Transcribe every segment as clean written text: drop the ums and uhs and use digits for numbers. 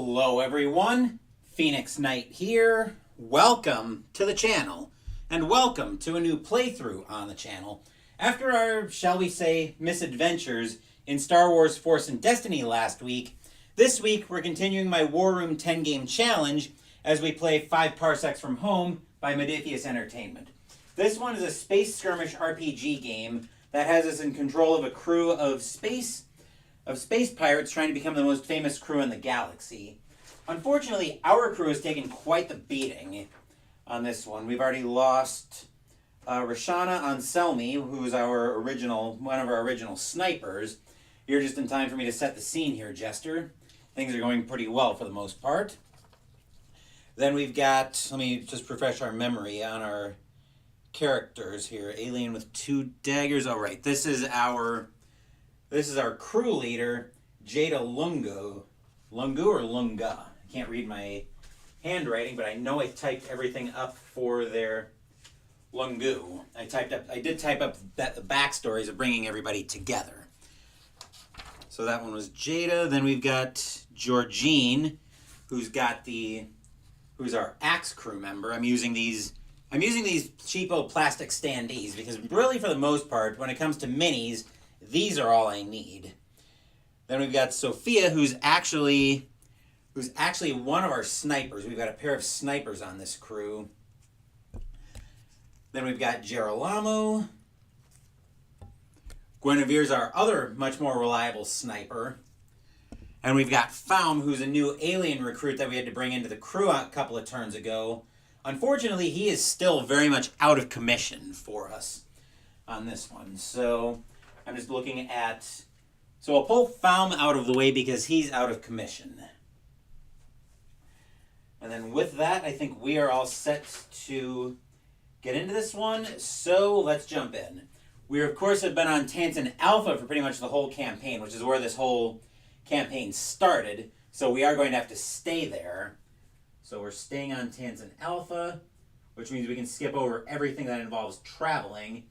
Hello everyone, Phoenix Knight here. Welcome to the channel, and welcome to a new playthrough on the channel. After our, shall we say, misadventures in Star Wars Force and Destiny last week, this week we're continuing my War Room 10 game challenge as we play 5 Parsecs from Home by Modiphius Entertainment. This one is a space skirmish RPG game that has us in control of a crew of space pirates trying to become the most famous crew in the galaxy. Unfortunately, our crew has taken quite the beating on this one. We've already lost Rashana Anselmi, who's one of our original snipers. You're just in time for me to set the scene here, Jester. Things are going pretty well for the most part. Then we've got, let me just refresh our memory on our characters here. Alien with 2 daggers. All right, this is our crew leader, Jada Lungu. Lungu or Lunga? I can't read my handwriting, but I know I typed everything up for their Lungu. I did type up the backstories of bringing everybody together. So that one was Jada. Then we've got Georgine, who's our Axe crew member. I'm using these cheapo plastic standees because really, for the most part, when it comes to minis, these are all I need. Then we've got Sophia, who's actually one of our snipers. We've got a pair of snipers on this crew. Then we've got Girolamo. Guinevere's our other, much more reliable sniper. And we've got Faum, who's a new alien recruit that we had to bring into the crew a couple of turns ago. Unfortunately, he is still very much out of commission for us on this one. So I'm just looking at... So I'll pull Faum out of the way because he's out of commission. And then with that, I think we are all set to get into this one. So let's jump in. We, of course, have been on Tantan Alpha for pretty much the whole campaign, which is where this whole campaign started. So we are going to have to stay there. So we're staying on Tantan Alpha, which means we can skip over everything that involves traveling.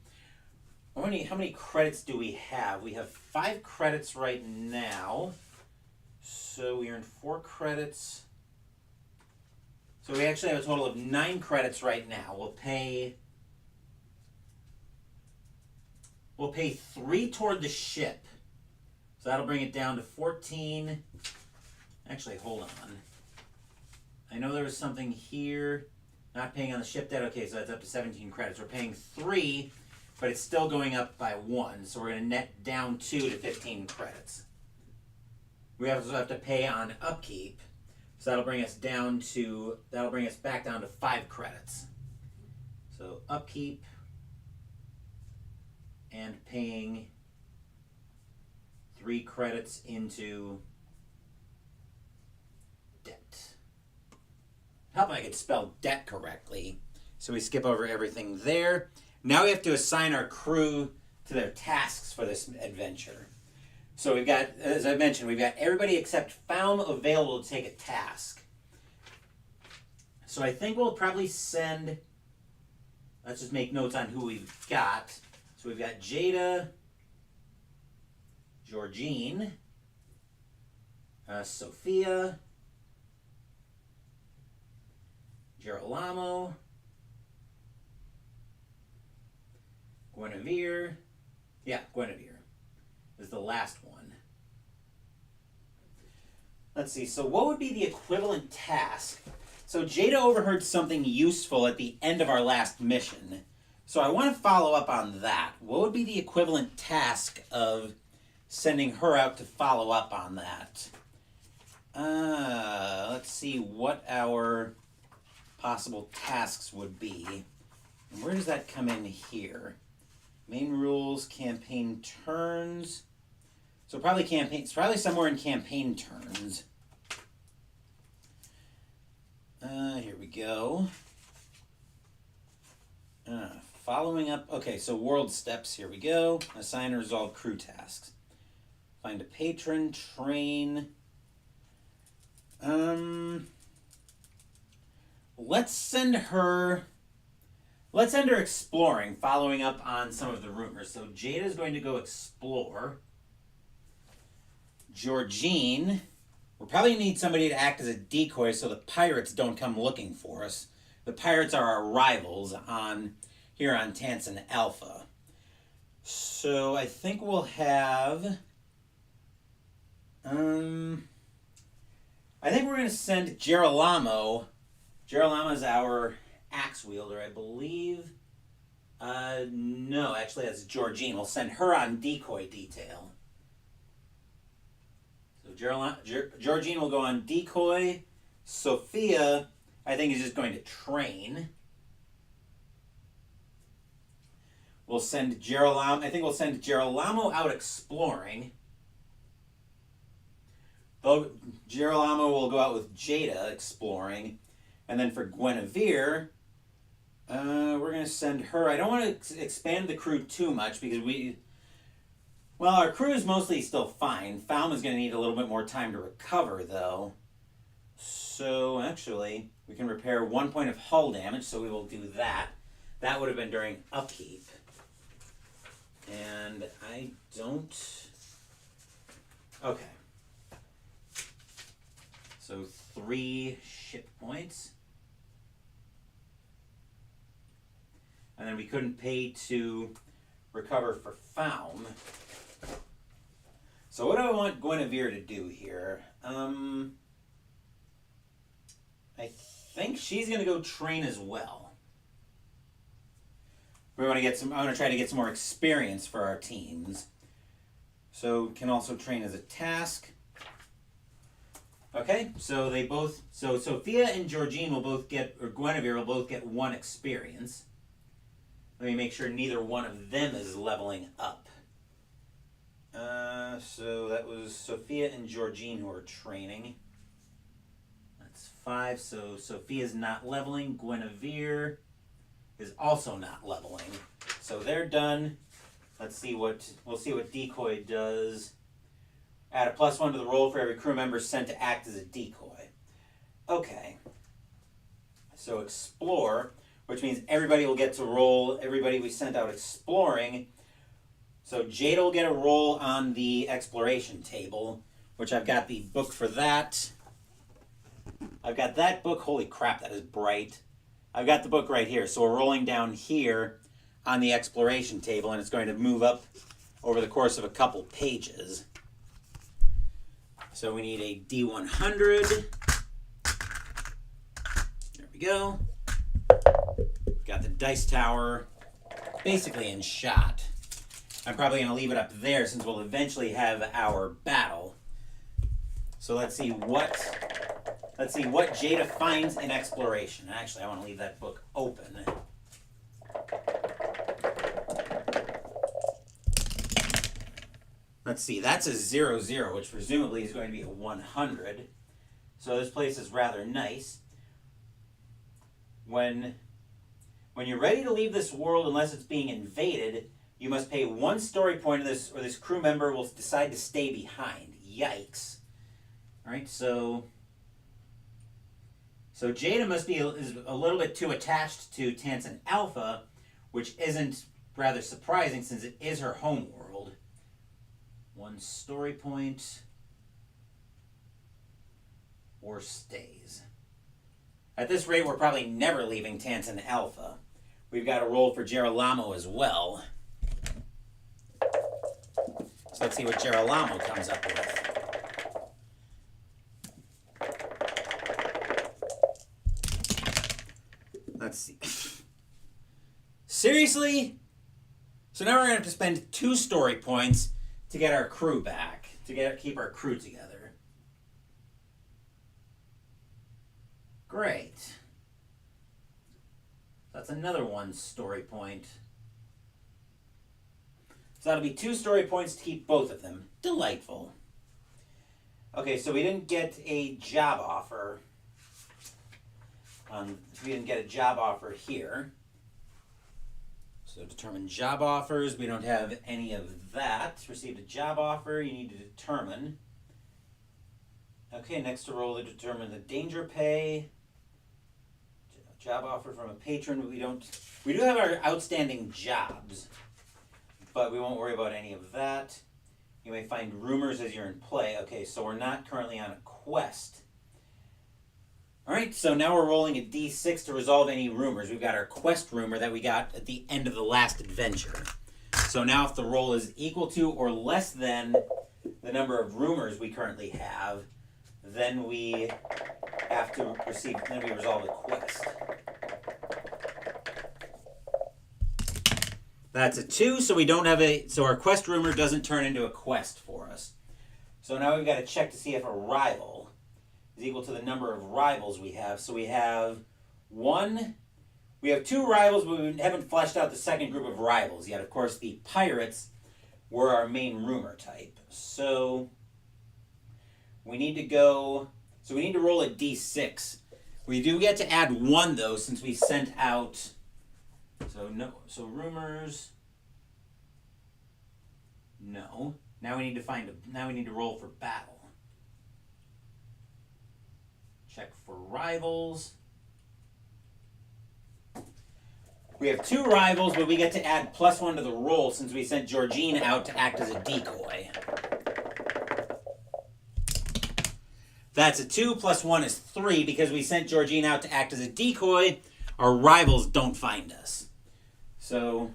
How many credits do we have? We have 5 credits right now. So we earned 4 credits. So we actually have a total of 9 credits right now. We'll pay 3 toward the ship. So that'll bring it down to 14. Actually, hold on. I know there was something here. Not paying on the ship debt. Okay, so that's up to 17 credits. We're paying 3. But it's still going up by 1, so we're going to net down 2 to 15 credits. We also have to pay on upkeep, so that'll bring us back down to 5 credits. So upkeep and paying 3 credits into debt. Help if I could spell debt correctly. So we skip over everything there. Now we have to assign our crew to their tasks for this adventure. So we've got, as I mentioned, we've got everybody except Faum available to take a task. So I think we'll probably send, let's just make notes on who we've got. So we've got Jada, Georgine, Sophia, Girolamo, Guinevere. Yeah, Guinevere is the last one. Let's see, so what would be the equivalent task? So Jada overheard something useful at the end of our last mission. So I want to follow up on that. What would be the equivalent task of sending her out to follow up on that? Let's see what our possible tasks would be. And where does that come in here? Main rules, campaign turns. So it's probably somewhere in campaign turns. Here we go. Following up. Okay, so world steps. Here we go. Assign and resolve crew tasks. Find a patron. Train. Let's send her exploring, following up on some of the rumors. So Jada's going to go explore. Georgine We'll probably need somebody to act as a decoy so the pirates don't come looking for us. The pirates are our rivals here on Tansen Alpha. So I think we'll have... I think we're going to send Girolamo. Girolamo is our axe wielder, I believe. No, actually that's Georgine. We'll send her on decoy detail. So Georgine will go on decoy. Sophia, I think, is just going to train. We'll send Girolamo. I think we'll send Girolamo out exploring. Girolamo will go out with Jada exploring. And then for Guinevere, we're going to send her. I don't want to expand the crew too much because our crew is mostly still fine. Falma's going to need a little bit more time to recover, though. So, actually, we can repair 1 point of hull damage, so we will do that. That would have been during upkeep. And I don't... Okay. So 3 ship points. And then we couldn't pay to recover for Faum. So what do I want Guinevere to do here? I think she's going to go train as well. I want to try to get some more experience for our teams. So can also train as a task. Okay, so Sophia and Georgine will both get, or Guinevere will both get 1 experience. Let me make sure neither one of them is leveling up. So that was Sophia and Georgine who are training. That's 5, so Sophia's not leveling. Guinevere is also not leveling. So they're done. We'll see what decoy does. Add a +1 to the roll for every crew member sent to act as a decoy. Okay. So explore, which means everybody will get to roll, everybody we sent out exploring. So Jada will get a roll on the exploration table, which I've got the book for that. I've got that book. Holy crap, that is bright. I've got the book right here. So we're rolling down here on the exploration table, and it's going to move up over the course of a couple pages. So we need a D100. There we go. Got the dice tower basically in shot. I'm probably going to leave it up there since we'll eventually have our battle. So let's see what Jada finds in exploration. Actually, I want to leave that book open. Let's see, that's a 0-0, which presumably is going to be a 100. So this place is rather nice. When you're ready to leave this world, unless it's being invaded, you must pay 1 story point of this, or this crew member will decide to stay behind. Yikes. Alright, so Jada must be is a little bit too attached to Tansen Alpha, which isn't rather surprising since it is her home world. 1 story point, or stays. At this rate, we're probably never leaving Tansen Alpha. We've got a roll for Girolamo as well. So let's see what Girolamo comes up with. Let's see. Seriously? So now we're going to have to spend 2 story points to get our crew back, to keep our crew together. Great. That's another 1 story point. So that'll be 2 story points to keep both of them. Delightful. Okay, so we didn't get a job offer. We didn't get a job offer here. So determine job offers. We don't have any of that. Received a job offer. You need to determine. Okay, next to roll to determine the danger pay. Job offer from a patron. We do have our outstanding jobs, but we won't worry about any of that. You may find rumors as you're in play. Okay, so we're not currently on a quest. Alright, so now we're rolling a d6 to resolve any rumors. We've got our quest rumor that we got at the end of the last adventure. So now if the roll is equal to or less than the number of rumors we currently have, then we have to receive, then we resolve the quest. That's a 2, so we don't have so our quest rumor doesn't turn into a quest for us. So now we've got to check to see if a rival is equal to the number of rivals we have. So we have 2 rivals, but we haven't fleshed out the second group of rivals yet. Of course, the pirates were our main rumor type. So we need to roll a d6. We do get to add 1 though, since we sent out. So rumors. No. Now we need to roll for battle. Check for rivals. We have 2 rivals, but we get to add +1 to the roll since we sent Georgine out to act as a decoy. That's a 2 + 1 is 3 because we sent Georgine out to act as a decoy. Our rivals don't find us. So,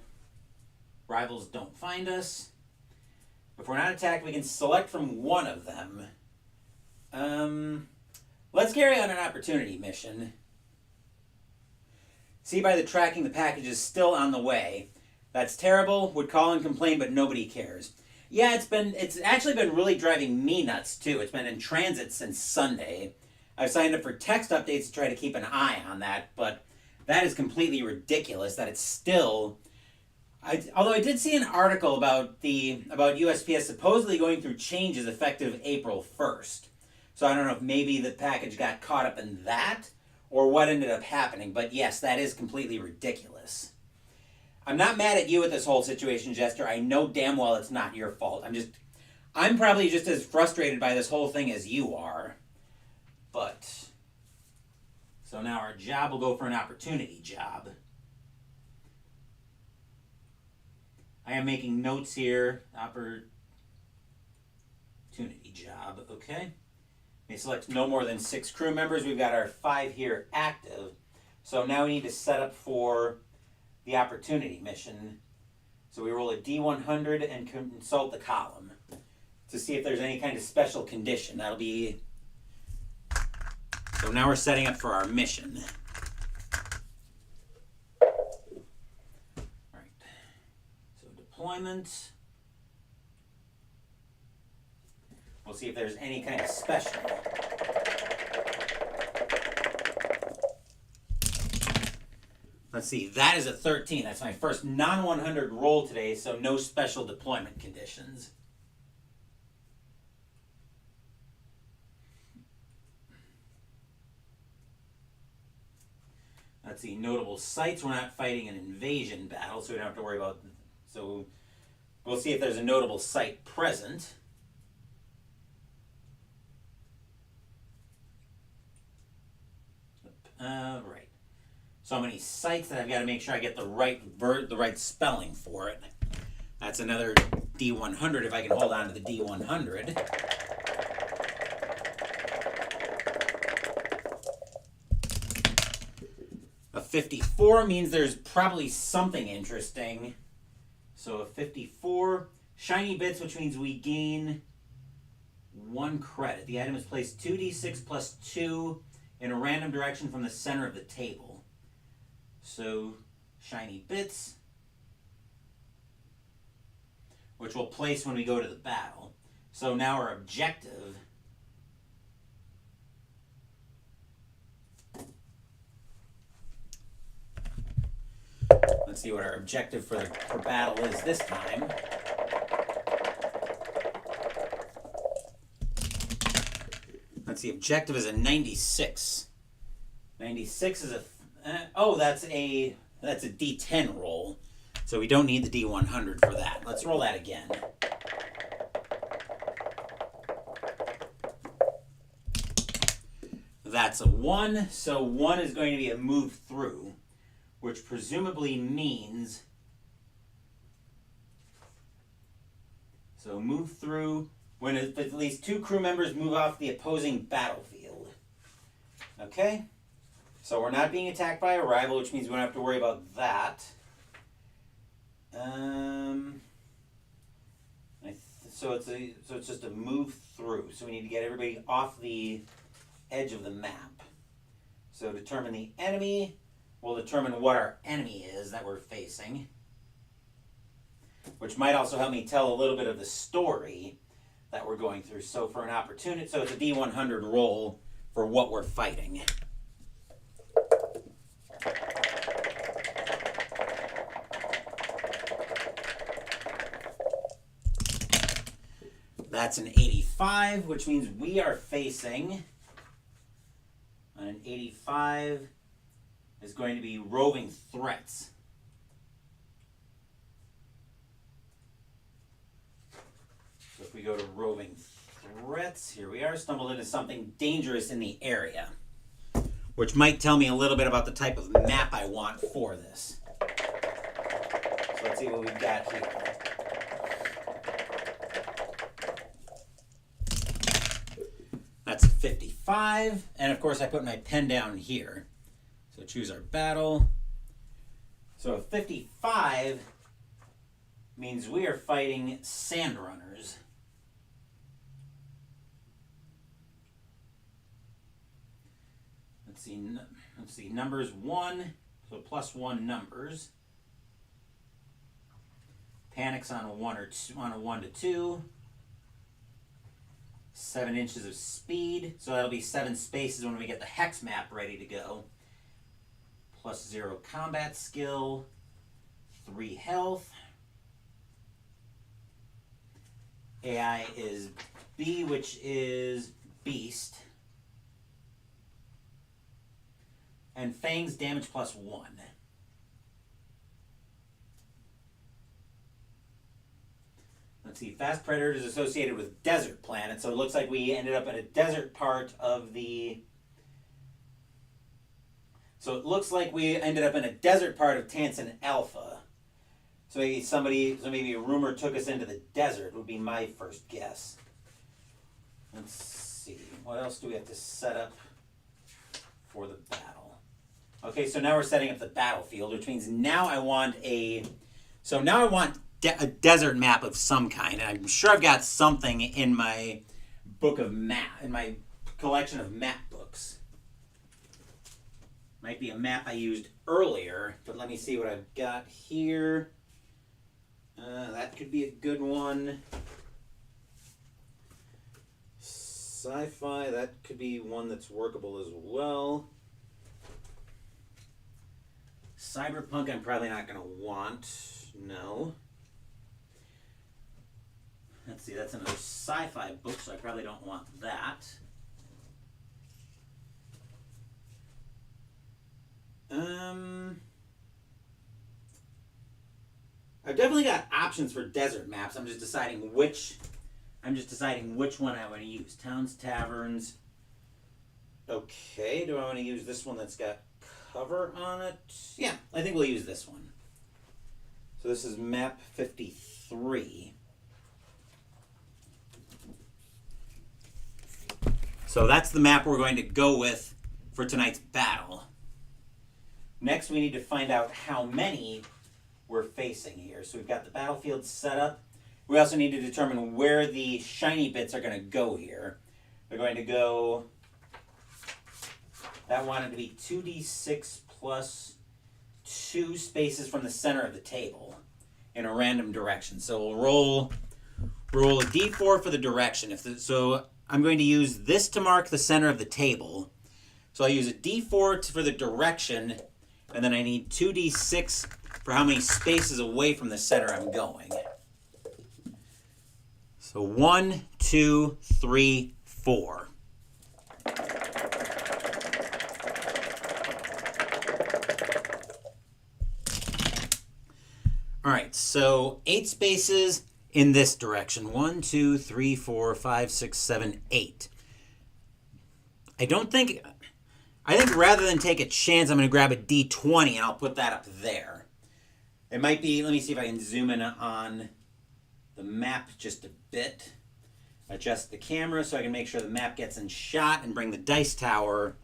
rivals don't find us. If we're not attacked, we can select from one of them. Let's carry out an opportunity mission. See by the tracking the package is still on the way. That's terrible, would call and complain, but nobody cares. Yeah, it's actually been really driving me nuts too. It's been in transit since Sunday. I've signed up for text updates to try to keep an eye on that, but that is completely ridiculous that it's still... although I did see an article about USPS supposedly going through changes effective April 1st. So I don't know if maybe the package got caught up in that or what ended up happening, but yes, that is completely ridiculous. I'm not mad at you at this whole situation, Jester. I know damn well it's not your fault. I'm probably just as frustrated by this whole thing as you are. But, so now our job will go for an opportunity job. I am making notes here. Opportunity job, okay. We select no more than 6 crew members. We've got our 5 here active. So now we need to set up for the opportunity mission. So we roll a D100 and consult the column to see if there's any kind of special condition. That'll be... So now we're setting up for our mission. Alright. So deployment. We'll see if there's any kind of special. Let's see, that is a 13. That's my first non-100 roll today, so no special deployment conditions. Let's see, notable sites. We're not fighting an invasion battle, so we don't have to worry about... So we'll see if there's a notable site present. Right. So many sites that I've got to make sure I get the right spelling for it. That's another D100 if I can hold on to the D100. A 54 means there's probably something interesting. So a 54, shiny bits, which means we gain 1 credit. The item is placed 2d6 plus 2 in a random direction from the center of the table. So, shiny bits, which we'll place when we go to the battle. So now our objective let's see what our objective for battle is this time. Let's see, objective is a 96. 96 is a... that's a D10 roll. So we don't need the D100 for that. Let's roll that again. That's a 1. So 1 is going to be a move through, which presumably means... So move through when at least 2 crew members move off the opposing battlefield. Okay? So we're not being attacked by a rival, which means we don't have to worry about that. So it's just a move through. So we need to get everybody off the edge of the map. So determine the enemy. We'll determine what our enemy is that we're facing, which might also help me tell a little bit of the story that we're going through. So for an opportunity, so it's a D100 roll for what we're fighting. That's an 85, which means we are facing, an 85 is going to be roving threats. So if we go to roving threats, here we are, stumbled into something dangerous in the area, which might tell me a little bit about the type of map I want for this. So let's see what we've got here. That's 55, and of course I put my pen down here. So choose our battle. So a 55 means we are fighting sand runners. Let's see, numbers 1, so +1 numbers. Panics on a 1 or 2, on a 1 to 2. 7 inches of speed, so that'll be 7 spaces when we get the hex map ready to go. +0 combat skill, 3 health. AI is B, which is beast. And fangs damage +1. Let's see, fast predator is associated with desert planet, so it looks like we ended up at a desert part of the... So it looks like we ended up in a desert part of Tansin Alpha. So maybe a rumor took us into the desert would be my first guess. Let's see, what else do we have to set up for the battle? Okay, so now we're setting up the battlefield, which means now I want a desert map of some kind. I'm sure I've got something in my book of map, in my collection of map books. Might be a map I used earlier, but let me see what I've got here. That could be a good one. Sci-fi, that could be one that's workable as well. Cyberpunk, I'm probably not going to want. No. Let's see, that's another sci-fi book, so I probably don't want that. I've definitely got options for desert maps. I'm just deciding which one I want to use. Towns, taverns. Okay, do I want to use this one that's got cover on it? Yeah, I think we'll use this one. So this is map 53. So that's the map we're going to go with for tonight's battle. Next, we need to find out how many we're facing here. So we've got the battlefield set up. We also need to determine where the shiny bits are going to go here. They're going to go... That wanted to be 2d6 plus 2 spaces from the center of the table in a random direction. So we'll roll a d4 for the direction. So I'm going to use this to mark the center of the table. So I'll use a d4 for the direction, and then I need 2d6 for how many spaces away from the center I'm going. So 1, 2, 3, 4. All right, so 8 spaces in this direction. 1, 2, 3, 4, 5, 6, 7, 8. I think rather than take a chance, I'm going to grab a D20 and I'll put that up there. It might be, let me see if I can zoom in on the map just a bit. Adjust the camera so I can make sure the map gets in shot and bring the dice tower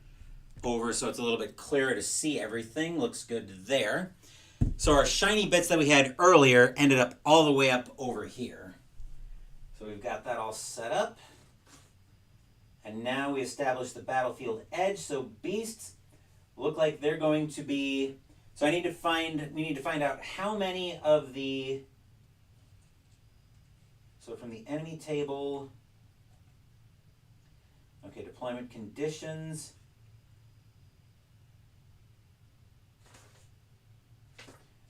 over so it's a little bit clearer to see everything. Looks good there. So our shiny bits that we had earlier ended up all the way up over here. So we've got that all set up. And now we establish the battlefield edge. So beasts look like they're going to be... So we need to find out how many of the... So from the enemy table... Okay, deployment conditions...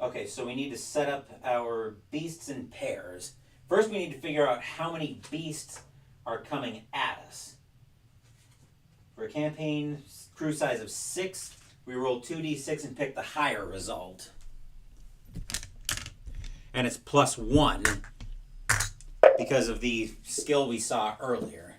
Okay, so we need to set up our beasts in pairs. First, we need to figure out how many beasts are coming at us. For a campaign crew size of 6, we roll 2d6 and pick the higher result. And it's +1 because of the skill we saw earlier.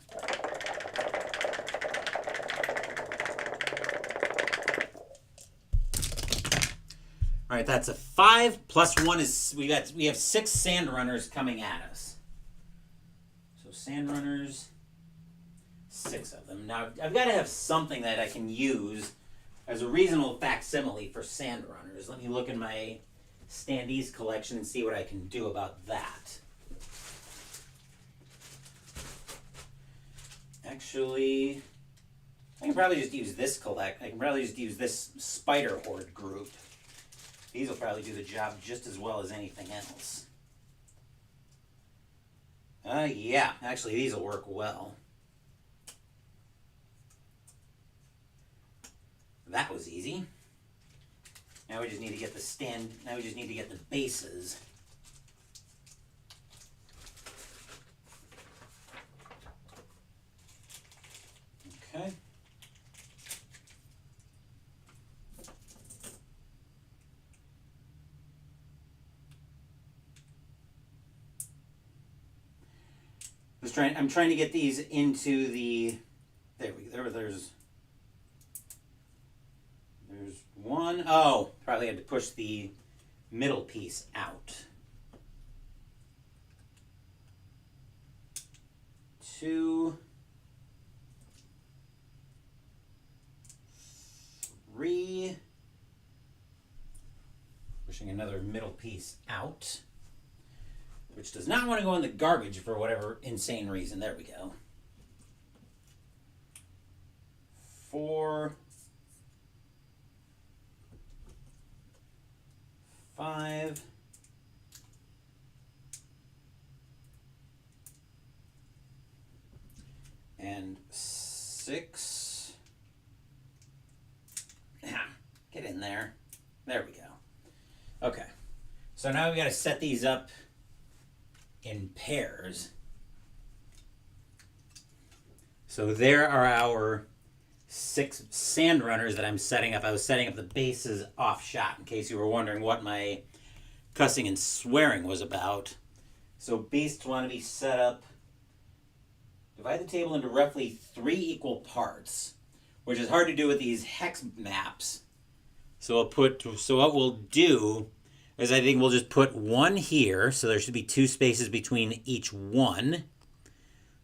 All right, that's a 5 plus 1 is we have 6 sand runners coming at us. So sand runners, 6 of them. Now I've got to have something that I can use as a reasonable facsimile for sand runners. Let me look in my standees collection and see what I can do about that. Actually, I can probably just use this this spider horde group. These will probably do the job just as well as anything else. Yeah, actually these will work well. That was easy. Now we just need to get the bases. Okay. I'm trying to get these into the... There's one. Oh, probably had to push the middle piece out. 2, 3. Pushing another middle piece out. Which does not want to go in the garbage for whatever insane reason. There we go. 4, 5, and 6. Get in there. There we go. Okay. So now we got to set these up in pairs. So there are our 6 sand runners that I'm setting up. I was setting up the bases off shot in case you were wondering what my cussing and swearing was about. So beasts want to be set up. Divide the table into roughly 3 equal parts, which is hard to do with these hex maps. So what we'll do is I think we'll just put 1 here, so there should be 2 spaces between each one.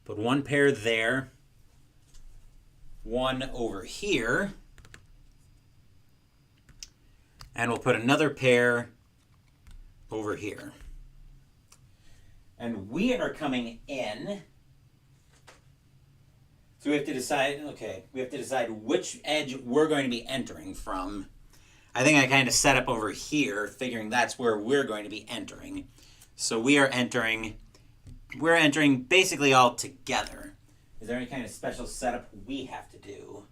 Put 1 pair there, 1 over here, and we'll put another pair over here. And we are coming in, so we have to decide which edge we're going to be entering from. I think I kind of set up over here, figuring that's where we're going to be entering. So we're entering basically all together. Is there any kind of special setup we have to do?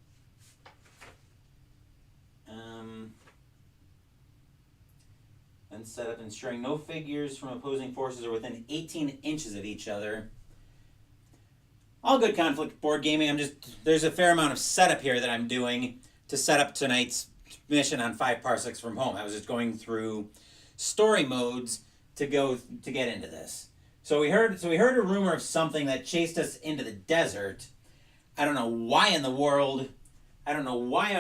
Then set up ensuring no figures from opposing forces are within 18 inches of each other. All good conflict board gaming. There's a fair amount of setup here that I'm doing to set up tonight's mission on 5 Parsecs from home. I was just going through story modes to get into this. So we heard a rumor of something that chased us into the desert. I don't know why on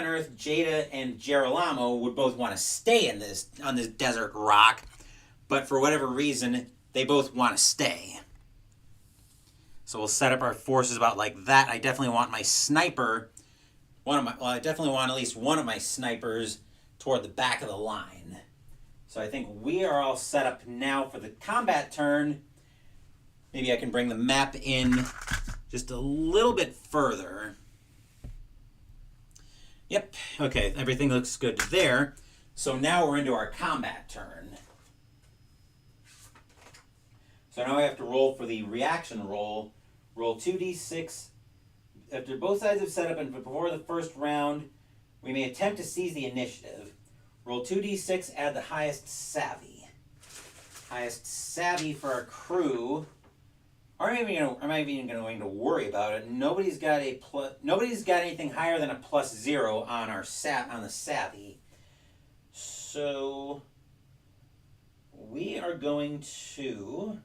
earth Jada and Gerolamo would both want to stay on this desert rock, but for whatever reason they both want to stay. So we'll set up our forces about like that. I definitely want my sniper, I definitely want at least one of my snipers toward the back of the line. So I think we are all set up now for the combat turn. Maybe I can bring the map in just a little bit further. Yep, okay, everything looks good there. So now we're into our combat turn. So now I have to roll for the reaction roll. Roll 2d6. After both sides have set up and before the first round, we may attempt to seize the initiative. Roll 2d6, add the highest savvy. Highest savvy for our crew. I'm not even going to worry about it. Nobody's got anything higher than a +0 on the savvy. So we are going to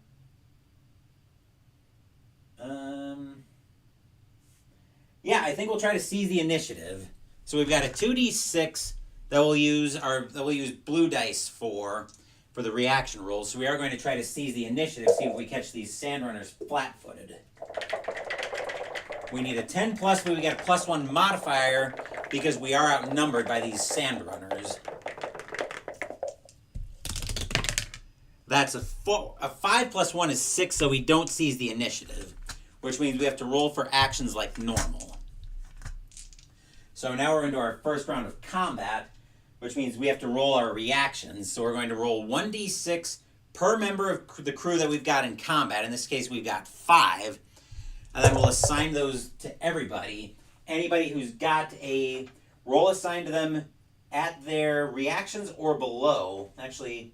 I think we'll try to seize the initiative. So we've got a 2d6 that we'll use blue dice for the reaction roll. So we are going to try to seize the initiative, see if we catch these sandrunners flat-footed. We need a 10+, but we get a +1 modifier because we are outnumbered by these sandrunners. That's a 5 + 1 is 6, so we don't seize the initiative, which means we have to roll for actions like normal. So now we're into our first round of combat, which means we have to roll our reactions. So we're going to roll 1d6 per member of the crew that we've got in combat. In this case, we've got 5. And then we'll assign those to everybody. Anybody who's got a roll assigned to them at their reactions or below. Actually,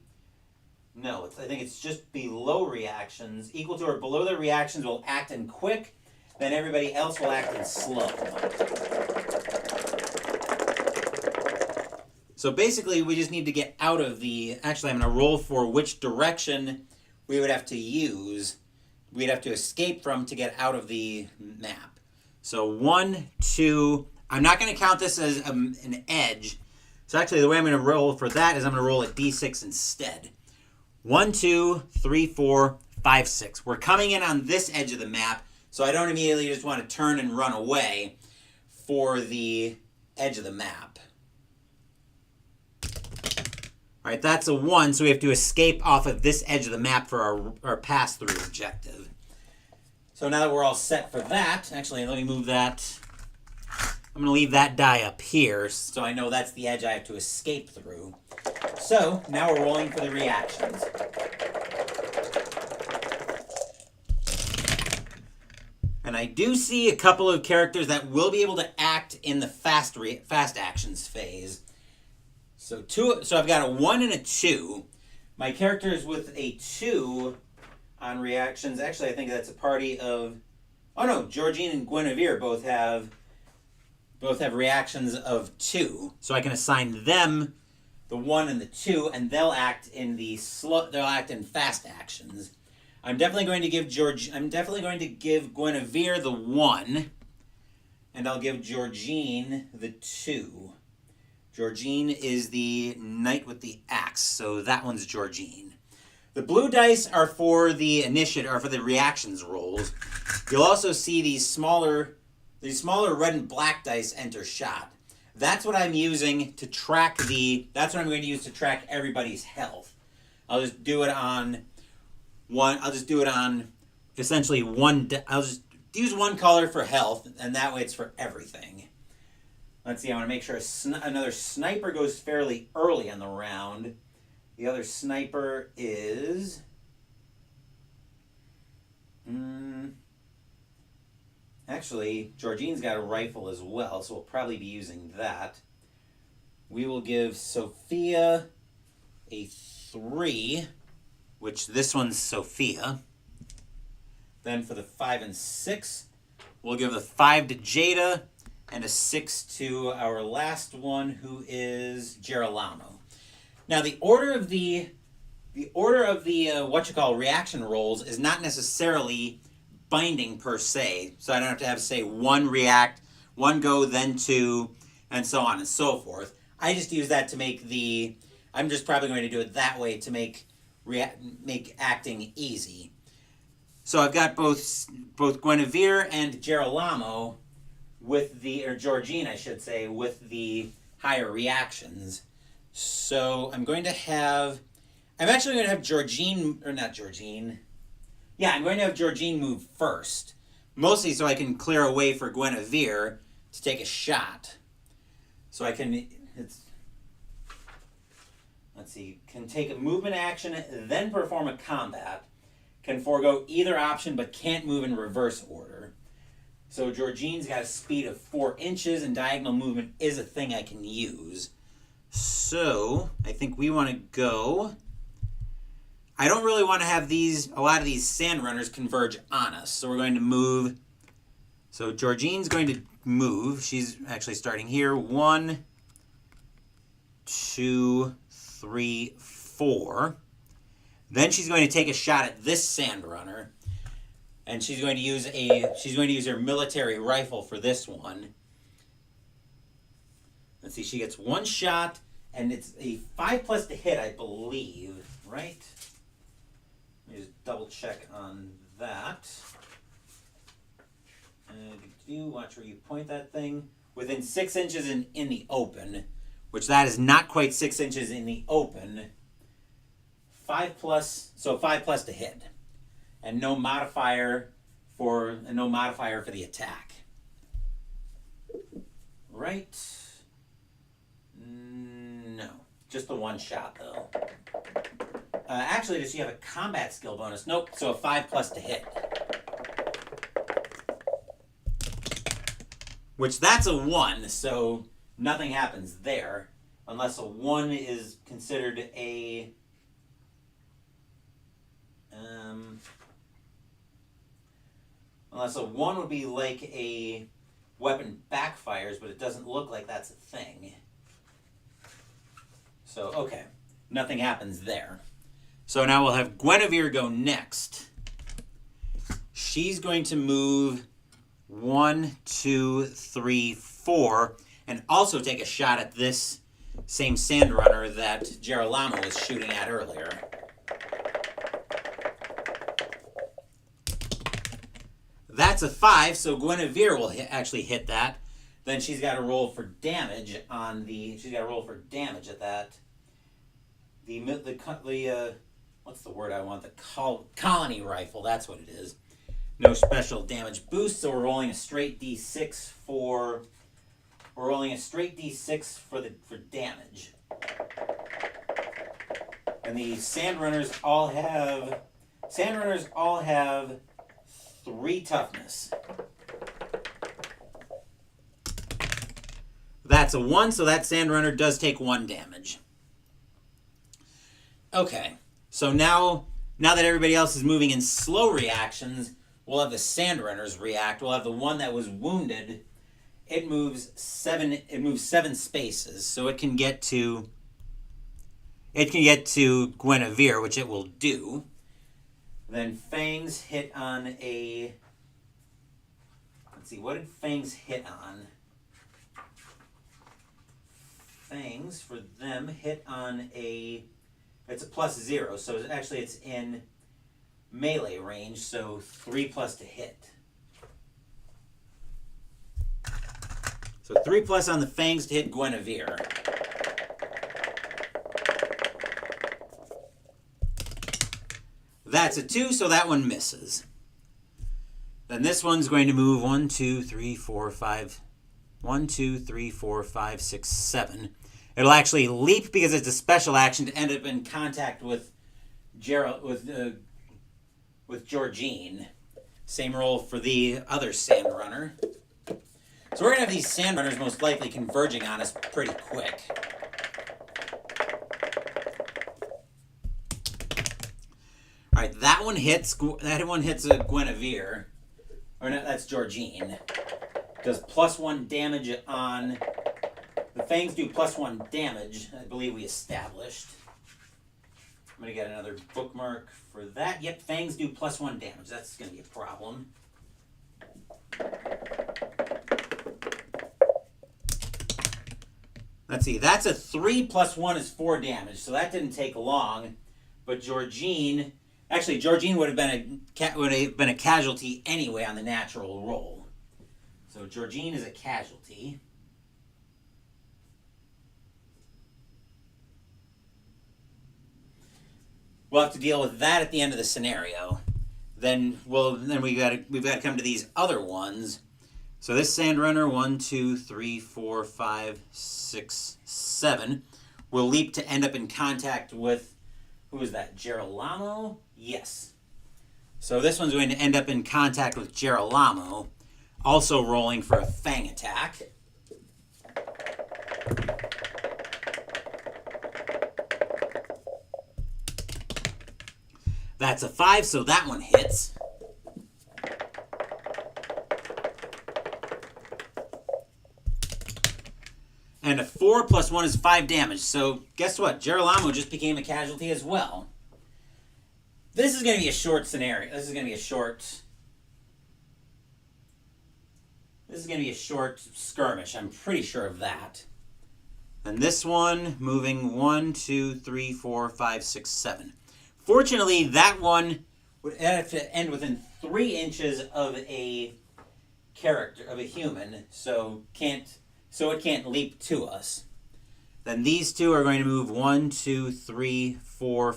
no, I think it's just below reactions. Equal to or below their reactions will act in quick. Then everybody else will act in slow. So basically, we just need to get out of the... Actually, I'm going to roll for which direction we would have to use. We'd have to escape from to get out of the map. So 1, 2... I'm not going to count this as an edge. So actually, the way I'm going to roll for that is I'm going to roll a d6 instead. 1, 2, 3, 4, 5, 6. We're coming in on this edge of the map, so I don't immediately just want to turn and run away for the edge of the map. All right, that's a 1, so we have to escape off of this edge of the map for our pass-through objective. So now that we're all set for that, actually, let me move that. I'm going to leave that die up here, so I know that's the edge I have to escape through. So now we're rolling for the reactions. And I do see a couple of characters that will be able to act in the fast actions phase. So I've got a 1 and a 2. My characters with a 2 on reactions. Actually, I think that's a party of... Oh no, Georgine and Guinevere both have reactions of 2. So I can assign them the 1 and the 2, and they'll act in fast actions. I'm definitely going to give Guinevere the 1, and I'll give Georgine the 2. Georgine is the knight with the axe, so that one's Georgine. The blue dice are for the initiative, or for the reactions rolls. You'll also see these smaller red and black dice enter shot. That's what I'm using to track that's what I'm going to use to track everybody's health. I'll just do it on essentially one. I'll just use one color for health, and that way it's for everything. Let's see, I want to make sure another sniper goes fairly early in the round. The other sniper is... Actually, Georgine's got a rifle as well, so we'll probably be using that. We will give Sophia a 3, which this one's Sophia. Then for the 5 and 6, we'll give the 5 to Jada, and a 6 to our last one, who is Girolamo. Now, the order of the reaction rolls is not necessarily binding per se. So I don't have to say 1 react, 1 go, then 2, and so on and so forth. I just use that to make I'm just probably going to do it that way to make make acting easy. So I've got both Guinevere and Girolamo with or Georgine, I should say, with the higher reactions. So I'm actually going to have Georgine, or not Georgine. Yeah, I'm going to have Georgine move first. Mostly so I can clear a way for Guinevere to take a shot. So I can, can take a movement action, then perform a combat. Can forego either option, but can't move in reverse order. So Georgine's got a speed of 4 inches, and diagonal movement is a thing I can use. So I think we want to go. I don't really want to have a lot of these sand runners converge on us. So we're going to move. So Georgine's going to move. She's actually starting here. 1, 2, 3, 4. Then she's going to take a shot at this sand runner, and she's going to use her military rifle for this one. Let's see, she gets 1 shot, and it's a 5+ to hit, I believe, right? Let me just double check on that. Watch where you point that thing. Within 6 inches in the open, which that is not quite 6 inches in the open. 5+, so 5+ to hit, and no modifier for the attack. Right? No, just the 1 shot though. Actually, does she have a combat skill bonus? Nope. So a 5+ to hit, which that's a 1. So nothing happens there unless a 1 is considered a. Unless a 1 would be like a weapon backfires, but it doesn't look like that's a thing. So, okay. Nothing happens there. So now we'll have Guinevere go next. She's going to move 1, 2, 3, 4, and also take a shot at this same sand runner that Girolamo was shooting at earlier. That's a 5, so Guinevere will actually hit that. Then she's got to roll for damage at that. What's the word I want? The colony rifle. That's what it is. No special damage boost, so we're rolling a straight d6 for damage. And the sand runners all have 3 toughness. That's a 1, so that sand runner does take 1 damage. Okay, so now that everybody else is moving in slow reactions, we'll have the sand runners react. We'll have the one that was wounded. It moves 7 spaces, so it can get to Guinevere, which it will do. Then Fangs hit on a. Let's see, what did Fangs hit on? Fangs for them hit on a. It's a +0, so actually it's in melee range, so 3+ to hit. So 3+ on the Fangs to hit Guinevere. That's a 2, so that one misses. Then this one's going to move 1, 2, 3, 4, 5. 1, 2, 3, 4, 5, 6, 7. It'll actually leap because it's a special action to end up in contact with Georgine. Same roll for the other sand runner. So we're going to have these sand runners most likely converging on us pretty quick. All right, that one hits Guinevere. Or no, that's Georgine. Does +1 damage on. The Fangs do +1 damage, I believe we established. I'm going to get another bookmark for that. Yep, Fangs do +1 damage. That's going to be a problem. Let's see, that's a 3 + 1 is 4 damage, so that didn't take long. But Georgine would have been a casualty anyway on the natural roll. So Georgine is a casualty. We'll have to deal with that at the end of the scenario. Then we've got to come to these other ones. So this Sandrunner, 1, 2, 3, 4, 5, 6, 7, will leap to end up in contact with, who is that, Girolamo? Yes. So this one's going to end up in contact with Girolamo, also rolling for a fang attack. That's a 5, so that one hits. And a 4 plus 1 is 5 damage. So guess what? Girolamo just became a casualty as well. This is going to be a short scenario. This is going to be a short skirmish. I'm pretty sure of that. And this one, moving 1, 2, 3, 4, 5, 6, 7. Fortunately, that one would have to end within 3 inches of a character, of a human, so it can't leap to us. Then these two are going to move 1, 2, 3, 4,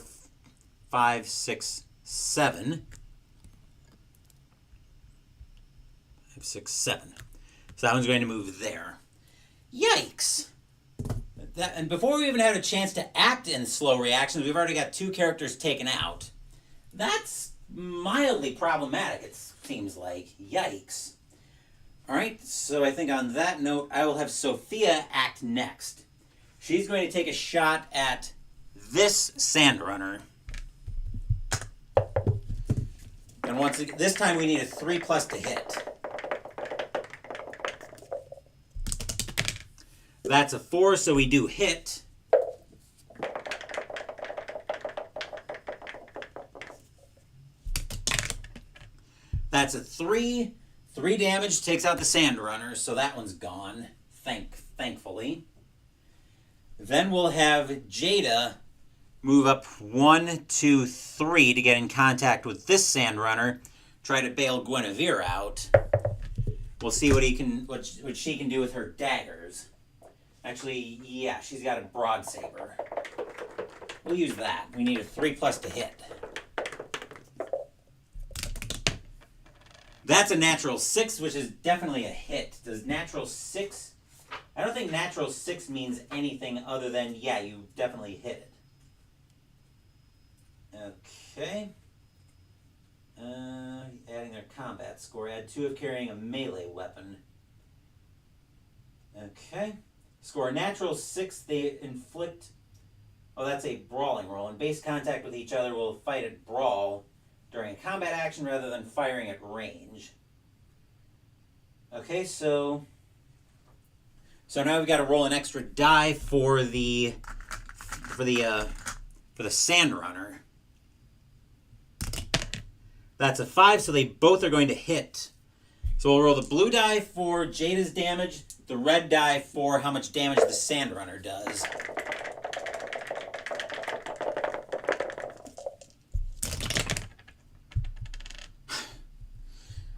5, 6, 7. 5, 6, 7. So that one's going to move there. Yikes! And before we even had a chance to act in slow reactions, we've already got 2 characters taken out. That's mildly problematic, it seems like. Yikes. Alright, so I think on that note, I will have Sophia act next. She's going to take a shot at this Sandrunner. And once again, this time we need a 3+ to hit. That's a 4, so we do hit. That's a 3. 3 damage takes out the Sandrunner, so that one's gone, thankfully. Then we'll have Jada move up 1, 2, 3 to get in contact with this Sandrunner, try to bail Guinevere out. We'll see what she can do with her daggers. Actually, yeah, she's got a broadsaber. We'll use that. We need a 3+ to hit. That's a natural 6, which is definitely a hit. Does natural 6... I don't think natural 6 means anything other than, yeah, you definitely hit it. Okay. Adding their combat score. Add 2 of carrying a melee weapon. Okay. Score a natural 6, they inflict... Oh, that's a brawling roll. In base contact with each other will fight at brawl during a combat action rather than firing at range. Okay, so now we've got to roll an extra die for the Sandrunner. That's a 5, so they both are going to hit. So we'll roll the blue die for Jada's damage, the red die for how much damage the Sandrunner does.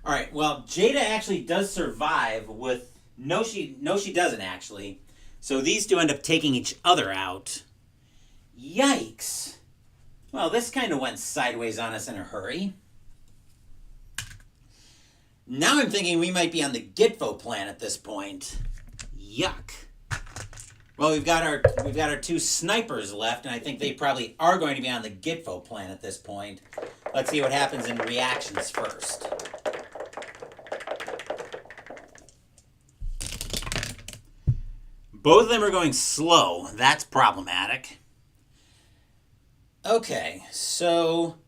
Alright, well, Jada actually does survive with... No, she doesn't actually. So these two end up taking each other out. Yikes. Well, this kind of went sideways on us in a hurry. Now I'm thinking we might be on the Gitfo plan at this point. Yuck. Well, we've got our 2 snipers left, and I think they probably are going to be on the Gitfo plan at this point. Let's see what happens in reactions first. Both of them are going slow. That's problematic. Okay, so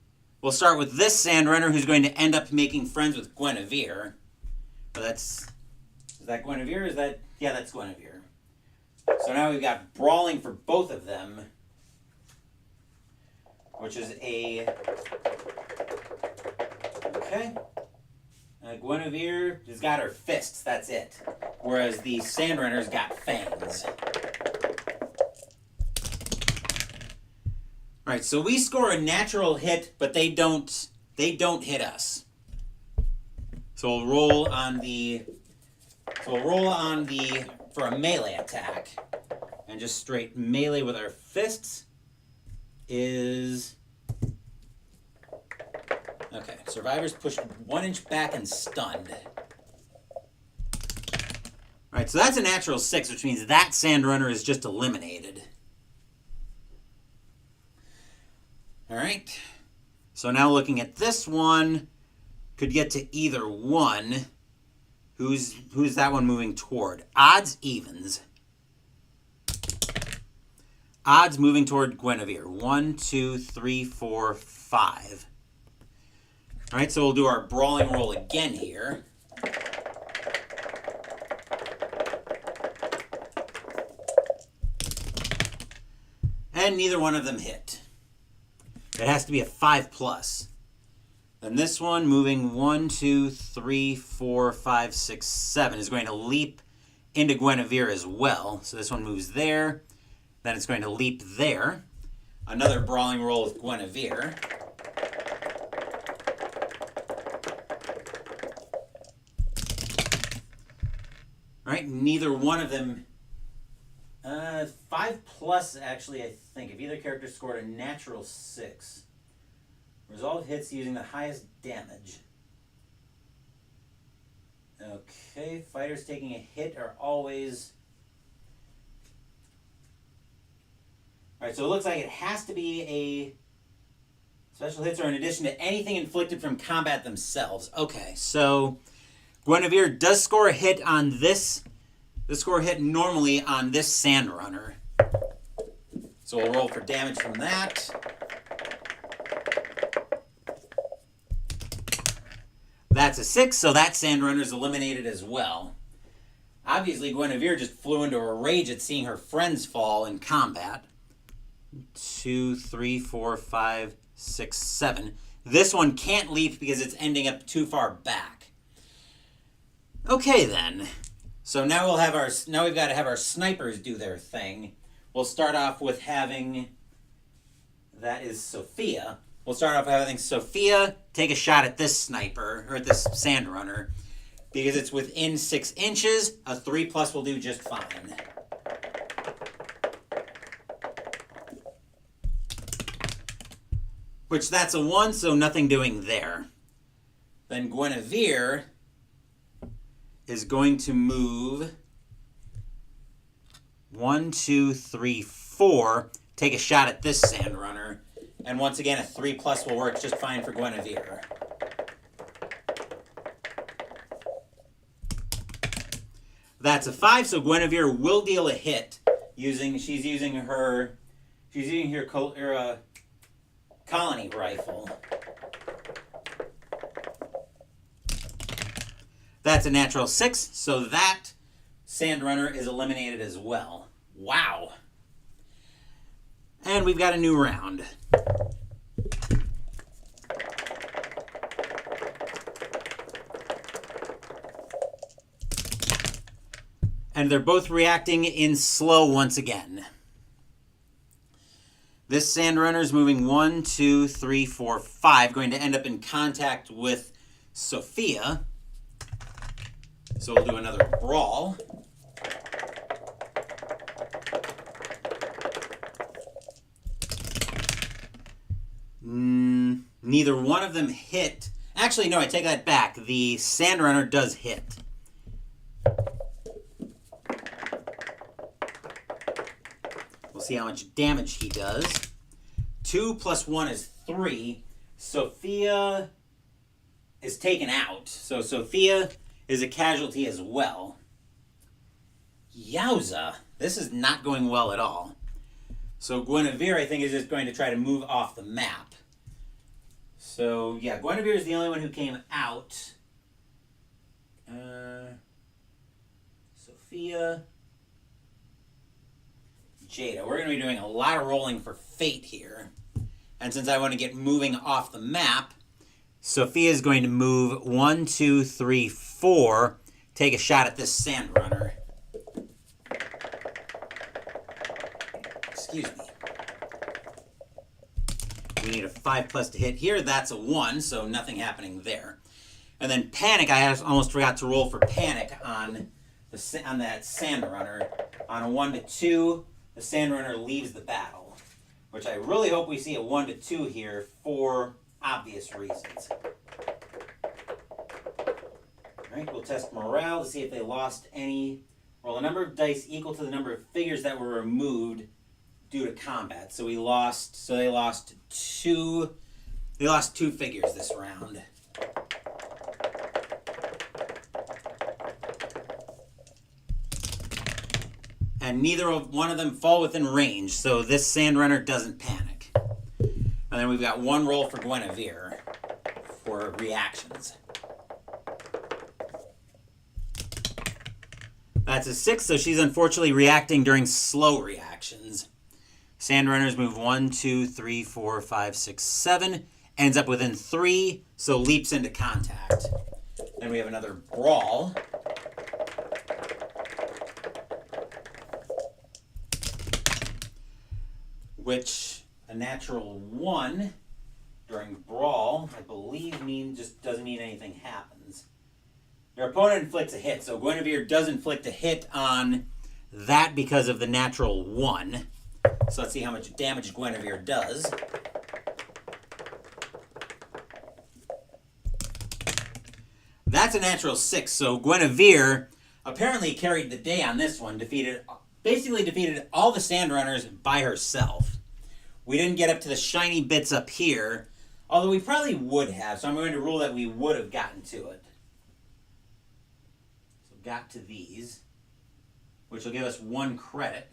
we'll start with this Sandrunner who's going to end up making friends with Guinevere. But is that Guinevere? Yeah, that's Guinevere. So now we've got brawling for both of them, which is a... Okay. Guinevere has got her fists, that's it. Whereas the Sandrunner's got fangs. All right, so we score a natural hit, but they don't hit us. So we'll roll on the for a melee attack. And just straight melee with our fists is... Okay, survivors pushed 1 inch back and stunned. Alright, so that's a natural 6, which means that Sandrunner is just eliminated. Alright, so now looking at this one, could get to either one. Who's that one moving toward? Odds, evens. Odds moving toward Guinevere. 1, 2, 3, 4, 5. All right, so we'll do our brawling roll again here. And neither one of them hit. It has to be a 5+. Then this one, moving 1, 2, 3, 4, 5, 6, 7, is going to leap into Guinevere as well. So this one moves there. Then it's going to leap there. Another brawling roll with Guinevere. All right, neither one of them. 5+, actually, I think. If either character scored a natural 6. Resolve hits using the highest damage. Okay, fighters taking a hit are always... Alright, so it looks like it has to be a... Special hits are in addition to anything inflicted from combat themselves. Okay, so Guinevere does score a hit on this. Does score a hit normally on this Sandrunner. So we'll roll for damage from that. That's a 6, so that Sandrunner is eliminated as well. Obviously, Guinevere just flew into a rage at seeing her friends fall in combat. 2, 3, 4, 5, 6, 7. This one can't leap because it's ending up too far back. Okay, then. So now we've got to have our snipers do their thing. We'll start off with having... That is Sophia. We'll start off with having Sophia take a shot at this sniper, or at this Sandrunner. Because it's within 6 inches, a 3+ will do just fine. Which that's a 1, so nothing doing there. Then Guinevere is going to move 1, 2, 3, 4, take a shot at this Sandrunner. And once again, a 3+ will work just fine for Guinevere. That's a 5, so Guinevere will deal a hit. She's using her colony rifle. That's a natural 6, so that Sandrunner is eliminated as well. Wow. And we've got a new round. And they're both reacting in slow once again. This Sandrunner is moving 1, 2, 3, 4, 5, going to end up in contact with Sophia. So we'll do another brawl. Neither one of them hit. Actually, no, I take that back. The Sandrunner does hit. We'll see how much damage he does. 2 + 1 is 3. Sophia is taken out. So Sophia is a casualty as well. Yowza. This is not going well at all. So Guinevere, I think, is just going to try to move off the map. So, yeah, Guinevere is the only one who came out. Sophia. Jada. We're going to be doing a lot of rolling for fate here. And since I want to get moving off the map, Sophia is going to move 1, 2, 3, 4, take a shot at this Sandrunner. Excuse me. 5+ to hit here. That's a 1, so nothing happening there. And then Panic, I almost forgot to roll for Panic on that Sandrunner. On a 1 to 2, the Sandrunner leaves the battle, which I really hope we see a 1 to 2 here for obvious reasons. Alright, we'll test morale to see if they lost any. Roll a number of dice equal to the number of figures that were removed due to combat. So they lost 2 figures this round. And neither one of them fall within range, so this Sandrunner doesn't panic. And then we've got 1 roll for Guinevere for reactions. That's a 6, so she's unfortunately reacting during slow reactions. Sandrunners move 1, 2, 3, 4, 5, 6, 7. Ends up within 3, so leaps into contact. Then we have another brawl. Which a natural 1 during brawl, I believe, just doesn't mean anything happens. Your opponent inflicts a hit, so Guinevere does inflict a hit on that because of the natural 1. So let's see how much damage Guinevere does. That's a natural 6, so Guinevere apparently carried the day on this one, basically defeated all the Sandrunners by herself. We didn't get up to the shiny bits up here, although we probably would have, so I'm going to rule that we would have gotten to it. So got to these, which will give us 1 credit.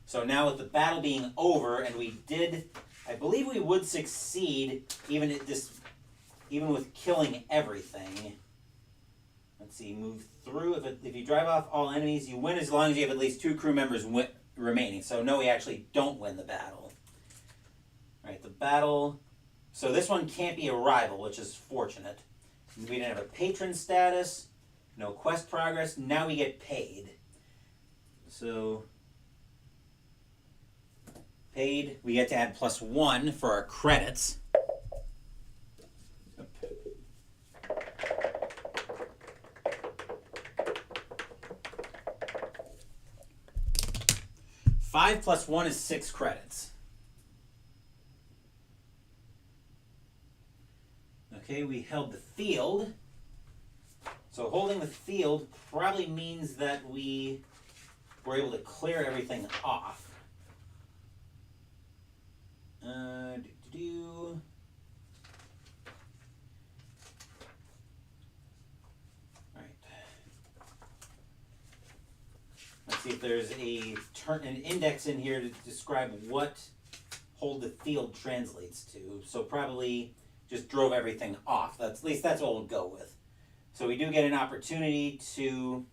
So now with the battle being over, and I believe we would succeed even with killing everything. Let's see, move through. If you drive off all enemies, you win as long as you have at least 2 crew members remaining. So no, we actually don't win the battle. All right, the battle. So this one can't be a rival, which is fortunate. We didn't have a patron status, no quest progress. Now we get paid. So paid, we get to add +1 for our credits. 5 + 1 is 6 credits. Okay, we held the field. So holding the field probably means that we were able to clear everything off. Let's see if there's an index in here to describe what hold the field translates to. So probably just drove everything off. At least that's what we'll go with. So we do get an opportunity to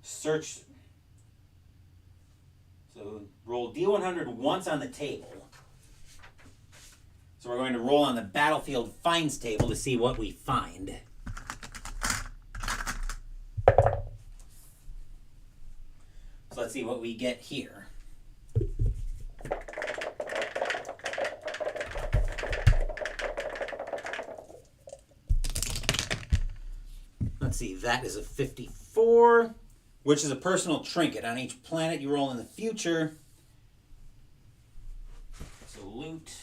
search. So roll D100 once on the table. So we're going to roll on the battlefield finds table to see what we find. So let's see what we get here. Let's see, that is a 54, which is a personal trinket. On each planet you roll in the future. So loot.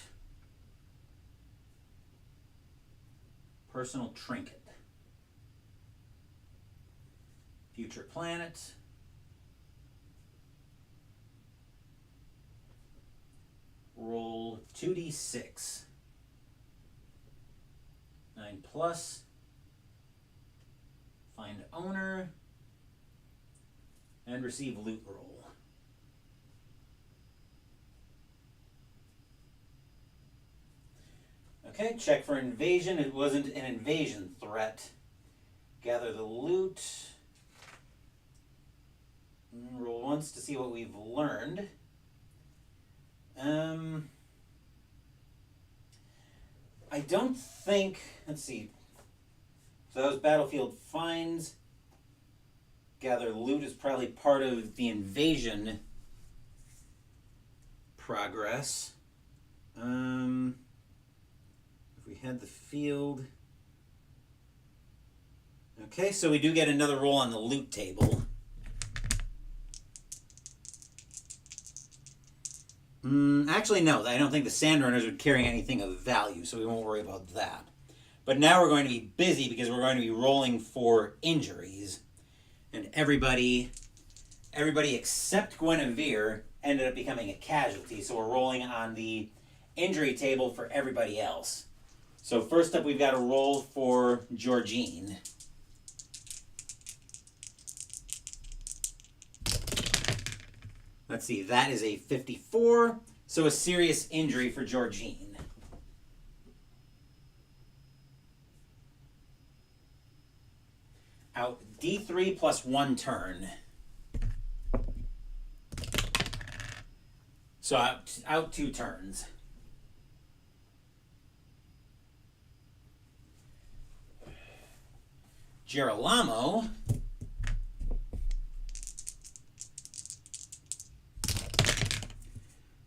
Personal trinket. Future planet. Roll 2d6. 9+. Find owner. And receive loot roll. Okay, check for invasion. It wasn't an invasion threat. Gather the loot. Roll once to see what we've learned. I don't think, let's see. So that was battlefield finds. Gather loot is probably part of the invasion progress. If we had the field. Okay, so we do get another roll on the loot table. Actually, no. I don't think the Sandrunners would carry anything of value, so we won't worry about that. But now we're going to be busy because we're going to be rolling for injuries. And everybody except Guinevere ended up becoming a casualty, so we're rolling on the injury table for everybody else. So first up, we've got a roll for Georgine. Let's see, that is a 54, so a serious injury for Georgine. Out D3 plus 1 turn. So out 2 turns. Girolamo.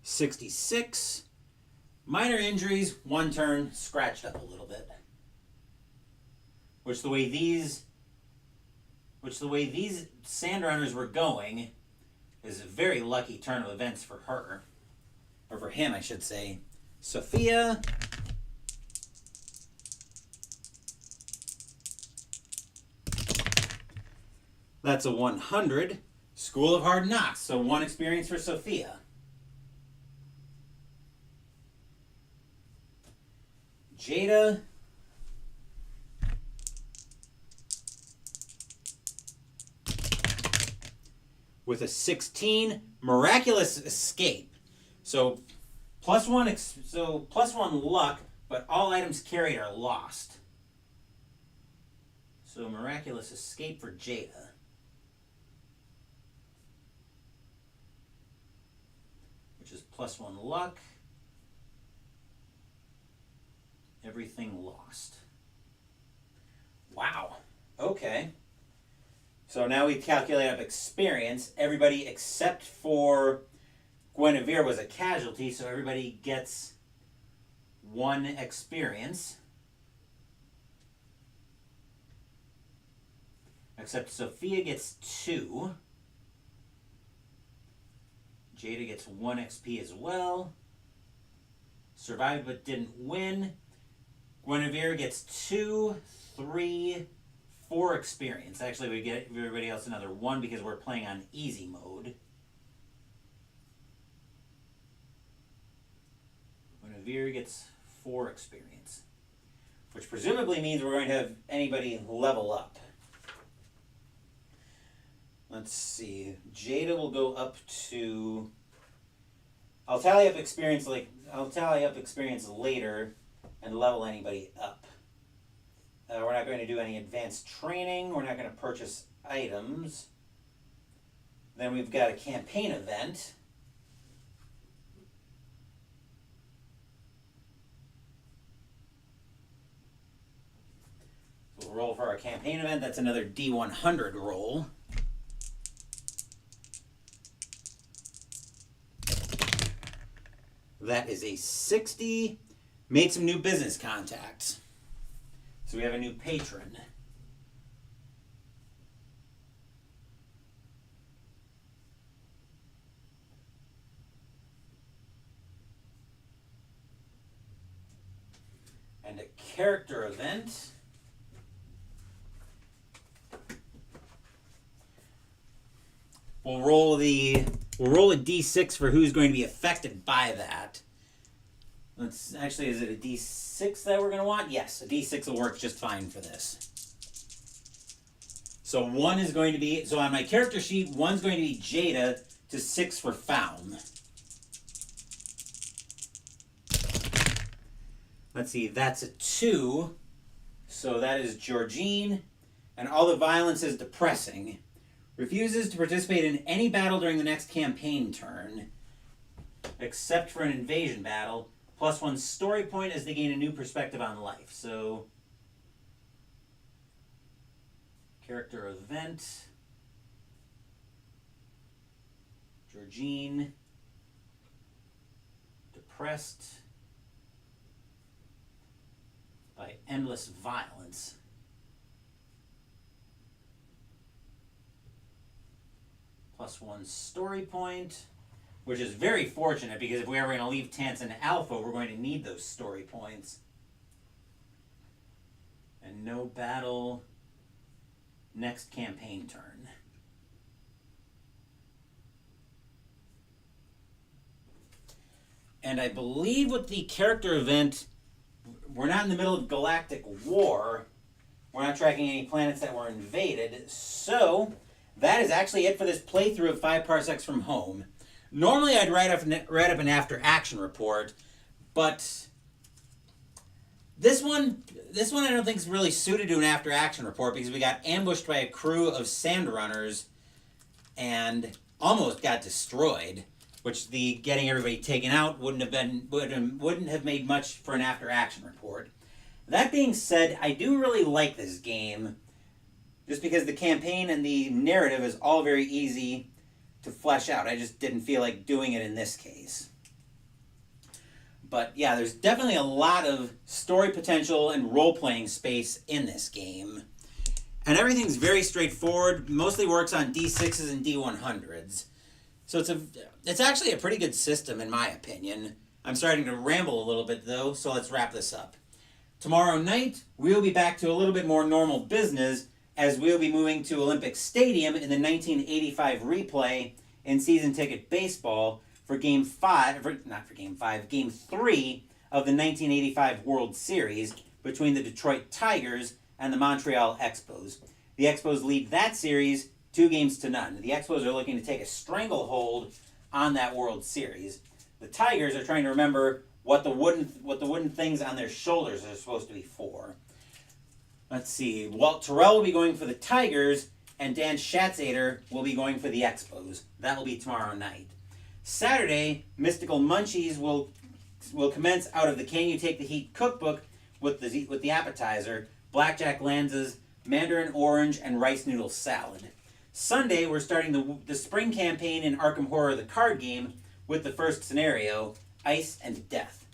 $66. Minor injuries, 1 turn, scratched up a little bit. Which the way these Sandrunners were going is a very lucky turn of events for her. Or for him, I should say. Sophia. That's a 100. School of Hard Knocks, so 1 experience for Sophia. Jada. With a 16, miraculous escape. So plus 1 luck, but all items carried are lost. So miraculous escape for Jada. Which is plus 1 luck. Everything lost. Wow. Okay. So now we calculate up experience. Everybody except for Guinevere was a casualty, so everybody gets 1 experience. Except Sophia gets 2. Jada gets 1 XP as well. Survived but didn't win. Guinevere gets 2, 3, 4 experience. Actually, we get everybody else another 1 because we're playing on easy mode. Guinevere gets 4 experience. Which presumably means we're going to have anybody level up. Let's see. Jada will go up to... I'll tally up experience later and level anybody up. We're not going to do any advanced training. We're not going to purchase items. Then we've got a campaign event. So we'll roll for our campaign event. That's another D100 roll. That is a 60. Made some new business contacts. So we have a new patron. And a character event. We'll roll a D6 for who's going to be affected by that. Is it a D6 that we're going to want? Yes, a D6 will work just fine for this. So 1 is going to be, so on my character sheet, 1's going to be Jada to 6 for Faum. Let's see, that's a 2. So that is Georgine. And all the violence is depressing. Refuses to participate in any battle during the next campaign turn, except for an invasion battle. Plus 1 story point as they gain a new perspective on life. So, character event. Georgine. Depressed. endless violence. +1 story point, which is very fortunate because if we are going to leave Tansen Alpha, we're going to need those story points. And no battle next campaign turn. And I believe with the character event, we're not in the middle of galactic war. We're not tracking any planets that were invaded. So that is actually it for this playthrough of 5 Parsecs from Home. Normally I'd write up an after action report, but this one I don't think is really suited to an after action report because we got ambushed by a crew of sand runners and almost got destroyed, which the getting everybody taken out wouldn't have made much for an after action report. That being said, I do really like this game just because the campaign and the narrative is all very easy to flesh out. I just didn't feel like doing it in this case. But yeah, there's definitely a lot of story potential and role-playing space in this game. And everything's very straightforward, mostly works on D6s and D100s. So it's actually a pretty good system in my opinion. I'm starting to ramble a little bit though, so let's wrap this up. Tomorrow night, we'll be back to a little bit more normal business as we'll be moving to Olympic Stadium in the 1985 replay in season ticket baseball for Game 3 of the 1985 World Series between the Detroit Tigers and the Montreal Expos. The Expos lead that series 2-0. The Expos are looking to take a stranglehold on that World Series. The Tigers are trying to remember what the wooden things on their shoulders are supposed to be for. Let's see. Walt Terrell will be going for the Tigers, and Dan Schatzeder will be going for the Expos. That will be tomorrow night. Saturday, Mystical Munchies will commence out of the Can You Take the Heat cookbook with the appetizer, Blackjack Lanza's Mandarin Orange and Rice Noodle Salad. Sunday, we're starting the spring campaign in Arkham Horror the card game with the first scenario, Ice and Death.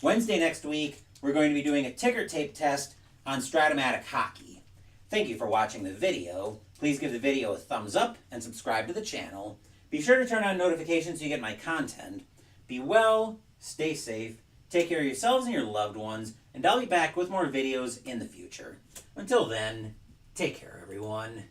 Wednesday next week, we're going to be doing a ticker tape test on Stratomatic Hockey. Thank you for watching the video. Please give the video a thumbs up and subscribe to the channel. Be sure to turn on notifications so you get my content. Be well, stay safe, take care of yourselves and your loved ones, and I'll be back with more videos in the future. Until then, take care everyone.